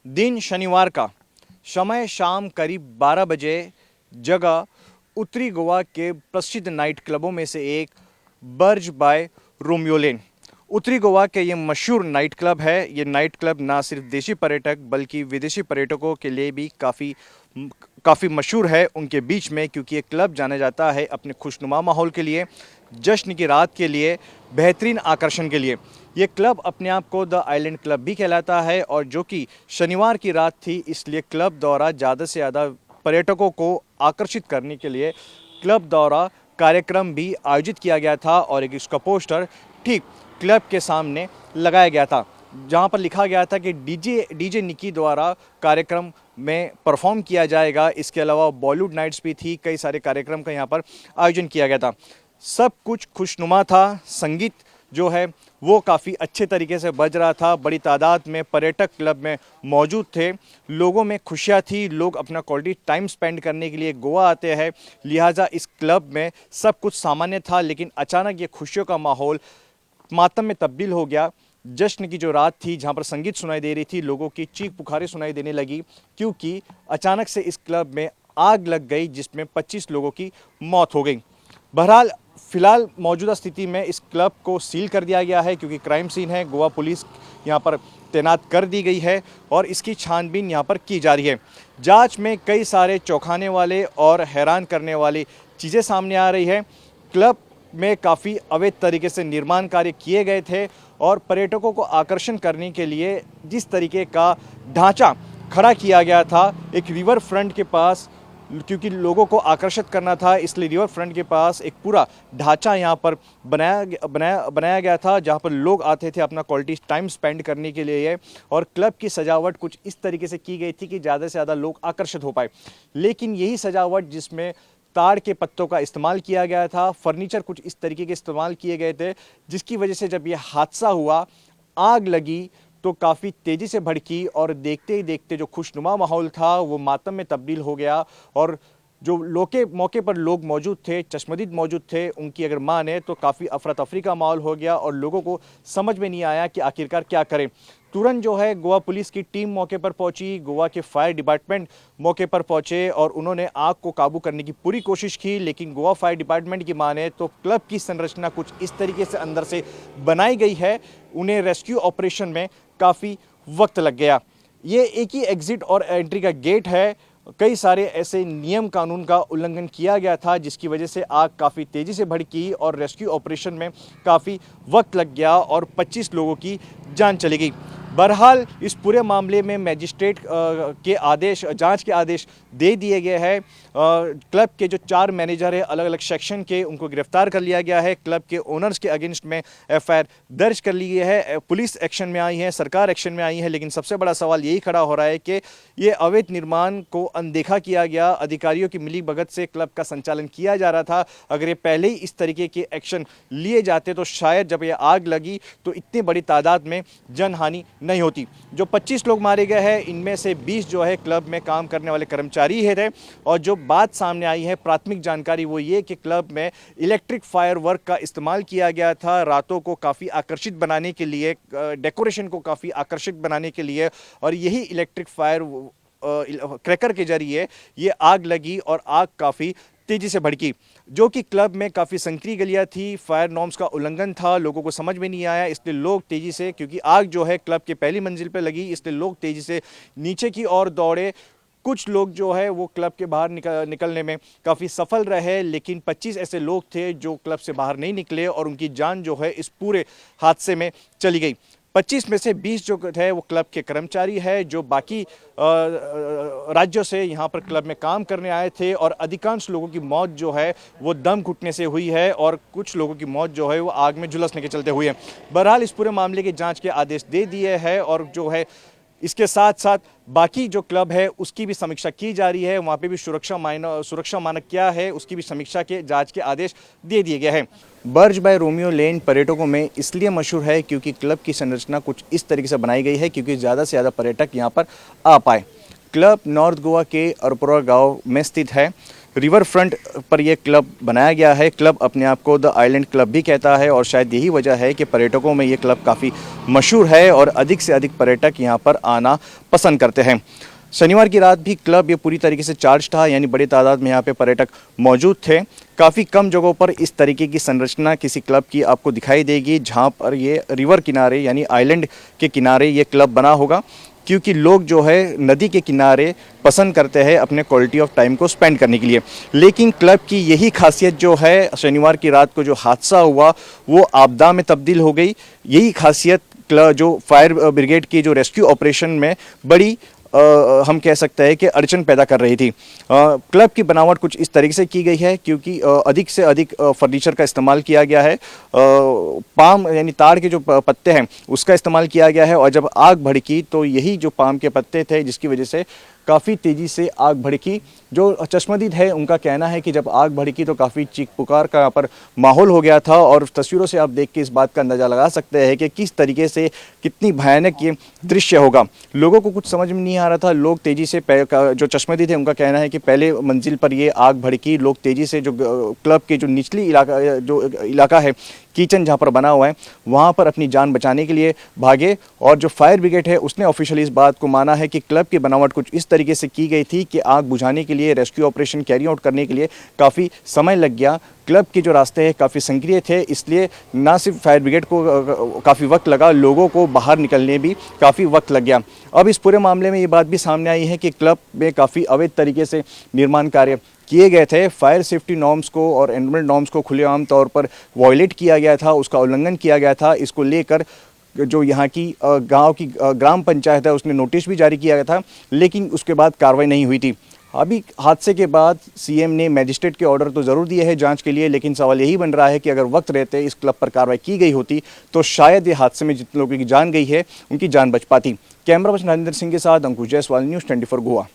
दिन शनिवार का, समय शाम करीब 12 बजे। जगह उत्तरी गोवा के प्रसिद्ध नाइट क्लबों में से एक बर्ज बाय रोमियो लेन। उत्तरी गोवा के ये मशहूर नाइट क्लब है। ये नाइट क्लब ना सिर्फ देशी पर्यटक बल्कि विदेशी पर्यटकों के लिए भी काफ़ी मशहूर है उनके बीच में, क्योंकि ये क्लब जाना जाता है अपने खुशनुमा माहौल के लिए, जश्न की रात के लिए, बेहतरीन आकर्षण के लिए। ये क्लब अपने आप को द आइलैंड क्लब भी कहलाता है और जो कि शनिवार की रात थी, इसलिए क्लब द्वारा ज़्यादा से ज़्यादा पर्यटकों को आकर्षित करने के लिए क्लब द्वारा कार्यक्रम भी आयोजित किया गया था और एक इसका पोस्टर ठीक क्लब के सामने लगाया गया था, जहां पर लिखा गया था कि डीजे निकी द्वारा कार्यक्रम में परफॉर्म किया जाएगा। इसके अलावा बॉलीवुड नाइट्स भी थी, कई सारे कार्यक्रम का यहाँ पर आयोजन किया गया था। सब कुछ खुशनुमा था। संगीत जो है वो काफ़ी अच्छे तरीके से बज रहा था। बड़ी तादाद में पर्यटक क्लब में मौजूद थे। लोगों में खुशियाँ थी। लोग अपना क्वालिटी टाइम स्पेंड करने के लिए गोवा आते हैं, लिहाजा इस क्लब में सब कुछ सामान्य था। लेकिन अचानक ये खुशियों का माहौल मातम में तब्दील हो गया। जश्न की जो रात थी, जहां पर संगीत सुनाई दे रही थी, लोगों की चीख पुकारें सुनाई देने लगी, क्योंकि अचानक से इस क्लब में आग लग गई जिसमें 25 लोगों की मौत हो गई। बहरहाल फिलहाल मौजूदा स्थिति में इस क्लब को सील कर दिया गया है, क्योंकि क्राइम सीन है। गोवा पुलिस यहां पर तैनात कर दी गई है और इसकी छानबीन यहां पर की जा रही है। जांच में कई सारे चौंकाने वाले और हैरान करने वाली चीज़ें सामने आ रही है। क्लब में काफ़ी अवैध तरीके से निर्माण कार्य किए गए थे और पर्यटकों को आकर्षण करने के लिए जिस तरीके का ढांचा खड़ा किया गया था, एक रिवर फ्रंट के पास, क्योंकि लोगों को आकर्षित करना था, इसलिए रिवर फ्रंट के पास एक पूरा ढांचा यहाँ पर बनाया गया था, जहाँ पर लोग आते थे अपना क्वालिटी टाइम स्पेंड करने के लिए। और क्लब की सजावट कुछ इस तरीके से की गई थी कि ज़्यादा से ज़्यादा लोग आकर्षित हो पाए। लेकिन यही सजावट जिसमें ताड़ के पत्तों का इस्तेमाल किया गया था, फर्नीचर कुछ इस तरीके के इस्तेमाल किए गए थे, जिसकी वजह से जब यह हादसा हुआ, आग लगी तो काफ़ी तेज़ी से भड़की और देखते ही देखते जो खुशनुमा माहौल था वो मातम में तब्दील हो गया। और जो मौके पर लोग मौजूद थे, चश्मदीद मौजूद थे, उनकी अगर माने तो काफ़ी अफरा तफरी का माहौल हो गया और लोगों को समझ में नहीं आया कि आखिरकार क्या करें। तुरंत जो है गोवा पुलिस की टीम मौके पर पहुंची, गोवा के फायर डिपार्टमेंट मौके पर पहुंचे और उन्होंने आग को काबू करने की पूरी कोशिश की। लेकिन गोवा फायर डिपार्टमेंट की माने तो क्लब की संरचना कुछ इस तरीके से अंदर से बनाई गई है, उन्हें रेस्क्यू ऑपरेशन में काफ़ी वक्त लग गया। ये एक ही एग्जिट और एंट्री का गेट है। कई सारे ऐसे नियम कानून का उल्लंघन किया गया था, जिसकी वजह से आग काफ़ी तेज़ी से भड़की और रेस्क्यू ऑपरेशन में काफ़ी वक्त लग गया और 25 लोगों की जान चली गई। बहरहाल इस पूरे मामले में मजिस्ट्रेट के आदेश, जांच के आदेश दे दिए गए हैं। क्लब के जो 4 मैनेजर हैं अलग अलग सेक्शन के, उनको गिरफ्तार कर लिया गया है। क्लब के ओनर्स के अगेंस्ट में एफआईआर दर्ज कर ली गई है। पुलिस एक्शन में आई है, सरकार एक्शन में आई है। लेकिन सबसे बड़ा सवाल यही खड़ा हो रहा है कि ये अवैध निर्माण को अनदेखा किया गया, अधिकारियों की मिलीभगत से क्लब का संचालन किया जा रहा था। अगर ये पहले ही इस तरीके के एक्शन लिए जाते तो शायद जब ये आग लगी तो इतनी बड़ी तादाद में जनहानि नहीं होती। जो 25 लोग मारे गए हैं, इनमें से 20 जो है क्लब में काम करने वाले कर्मचारी थे। और जो बात सामने आई है, प्राथमिक जानकारी वो ये कि क्लब में इलेक्ट्रिक फायर वर्क का इस्तेमाल किया गया था, रातों को काफ़ी आकर्षित बनाने के लिए, डेकोरेशन को काफ़ी आकर्षित बनाने के लिए। और यही इलेक्ट्रिक फायर क्रैकर के जरिए ये आग लगी और आग काफ़ी तेजी से भड़की, जो कि क्लब में काफ़ी संकरी गलियां थी। फायर नॉर्म्स का उल्लंघन था, लोगों को समझ में नहीं आया, इसलिए लोग तेज़ी से, क्योंकि आग जो है क्लब के पहली मंजिल पर लगी, इसलिए लोग तेज़ी से नीचे की ओर दौड़े। कुछ लोग जो है वो क्लब के बाहर निकलने में काफ़ी सफल रहे, लेकिन 25 ऐसे लोग थे जो क्लब से बाहर नहीं निकले और उनकी जान जो है इस पूरे हादसे में चली गई। 25 में से 20 जो थे वो क्लब के कर्मचारी है, जो बाकी राज्यों से यहाँ पर क्लब में काम करने आए थे। और अधिकांश लोगों की मौत जो है वो दम घुटने से हुई है और कुछ लोगों की मौत जो है वो आग में झुलसने के चलते हुई है। बहरहाल इस पूरे मामले की जांच के आदेश दे दिए हैं और जो है इसके साथ साथ बाकी जो क्लब है उसकी भी समीक्षा की जा रही है। वहाँ पे भी सुरक्षा मानक क्या है उसकी भी समीक्षा के जांच के आदेश दे दिए गए हैं। बर्ज बाय रोमियो लेन पर्यटकों में इसलिए मशहूर है क्योंकि क्लब की संरचना कुछ इस तरीके से बनाई गई है क्योंकि ज़्यादा से ज़्यादा पर्यटक यहाँ पर आ पाए। क्लब नॉर्थ गोवा के अरपुरा गांव में स्थित है। रिवर फ्रंट पर यह क्लब बनाया गया है। क्लब अपने आप को द आइलैंड क्लब भी कहता है और शायद यही वजह है कि पर्यटकों में ये क्लब काफ़ी मशहूर है और अधिक से अधिक पर्यटक यहाँ पर आना पसंद करते हैं। शनिवार की रात भी क्लब ये पूरी तरीके से चार्ज था, यानी बड़ी तादाद में यहाँ पे पर्यटक मौजूद थे। काफ़ी कम जगहों पर इस तरीके की संरचना किसी क्लब की आपको दिखाई देगी जहाँ पर ये रिवर किनारे यानी आइलैंड के किनारे ये क्लब बना होगा, क्योंकि लोग जो है नदी के किनारे पसंद करते हैं अपने क्वालिटी ऑफ टाइम को स्पेंड करने के लिए। लेकिन क्लब की यही खासियत जो है, शनिवार की रात को जो हादसा हुआ वो आपदा में तब्दील हो गई। यही खासियत क्लब जो फायर ब्रिगेड की जो रेस्क्यू ऑपरेशन में बड़ी हम कह सकते हैं कि अड़चन पैदा कर रही थी। क्लब की बनावट कुछ इस तरीके से की गई है क्योंकि अधिक से अधिक फर्नीचर का इस्तेमाल किया गया है। पाम यानी ताड़ के जो पत्ते हैं उसका इस्तेमाल किया गया है और जब आग भड़की तो यही जो पाम के पत्ते थे जिसकी वजह से काफ़ी तेज़ी से आग भड़की। जो चश्मदीद है उनका कहना है कि जब आग भड़की तो काफ़ी चीख पुकार का यहाँ पर माहौल हो गया था और तस्वीरों से आप देख के इस बात का अंदाज़ा लगा सकते हैं कि किस तरीके से कितनी भयानक ये दृश्य होगा। लोगों को कुछ समझ में नहीं आ रहा था। लोग तेज़ी से जो चश्मदीद है उनका कहना है कि पहले मंजिल पर ये आग भड़की, लोग तेज़ी से जो क्लब के जो निचली इलाका है किचन जहाँ पर बना हुआ है वहाँ पर अपनी जान बचाने के लिए भागे और जो फायर ब्रिगेड है उसने ऑफिशियली इस बात को माना है कि क्लब की बनावट कुछ इस तरीके से की गई थी कि आग बुझाने के लिए, रेस्क्यू ऑपरेशन कैरी आउट करने के लिए काफ़ी समय लग गया। क्लब के जो रास्ते हैं काफ़ी संकीर्ण थे, इसलिए ना सिर्फ फायर ब्रिगेड को काफ़ी वक्त लगा, लोगों को बाहर निकलने भी काफ़ी वक्त लग गया। अब इस पूरे मामले में ये बात भी सामने आई है कि क्लब में काफ़ी अवैध तरीके से निर्माण कार्य किए गए थे। फायर सेफ्टी नॉर्म्स को और एनवायरमेंट नॉर्म्स को खुलेआम तौर पर वायलेट किया गया था, उसका उल्लंघन किया गया था। इसको लेकर जो यहाँ की गांव की ग्राम पंचायत है उसने नोटिस भी जारी किया गया था, लेकिन उसके बाद कार्रवाई नहीं हुई थी। अभी हादसे के बाद सीएम ने मजिस्ट्रेट के ऑर्डर तो ज़रूर दिए हैं जांच के लिए, लेकिन सवाल यही बन रहा है कि अगर वक्त रहते इस क्लब पर कार्रवाई की गई होती तो शायद ये हादसे में जितने लोगों की जान गई है उनकी जान बच पाती। कैमरा पर्सन राजेंद्र सिंह के साथ अंकुश जायसवाल, न्यूज़ 24 गोवा।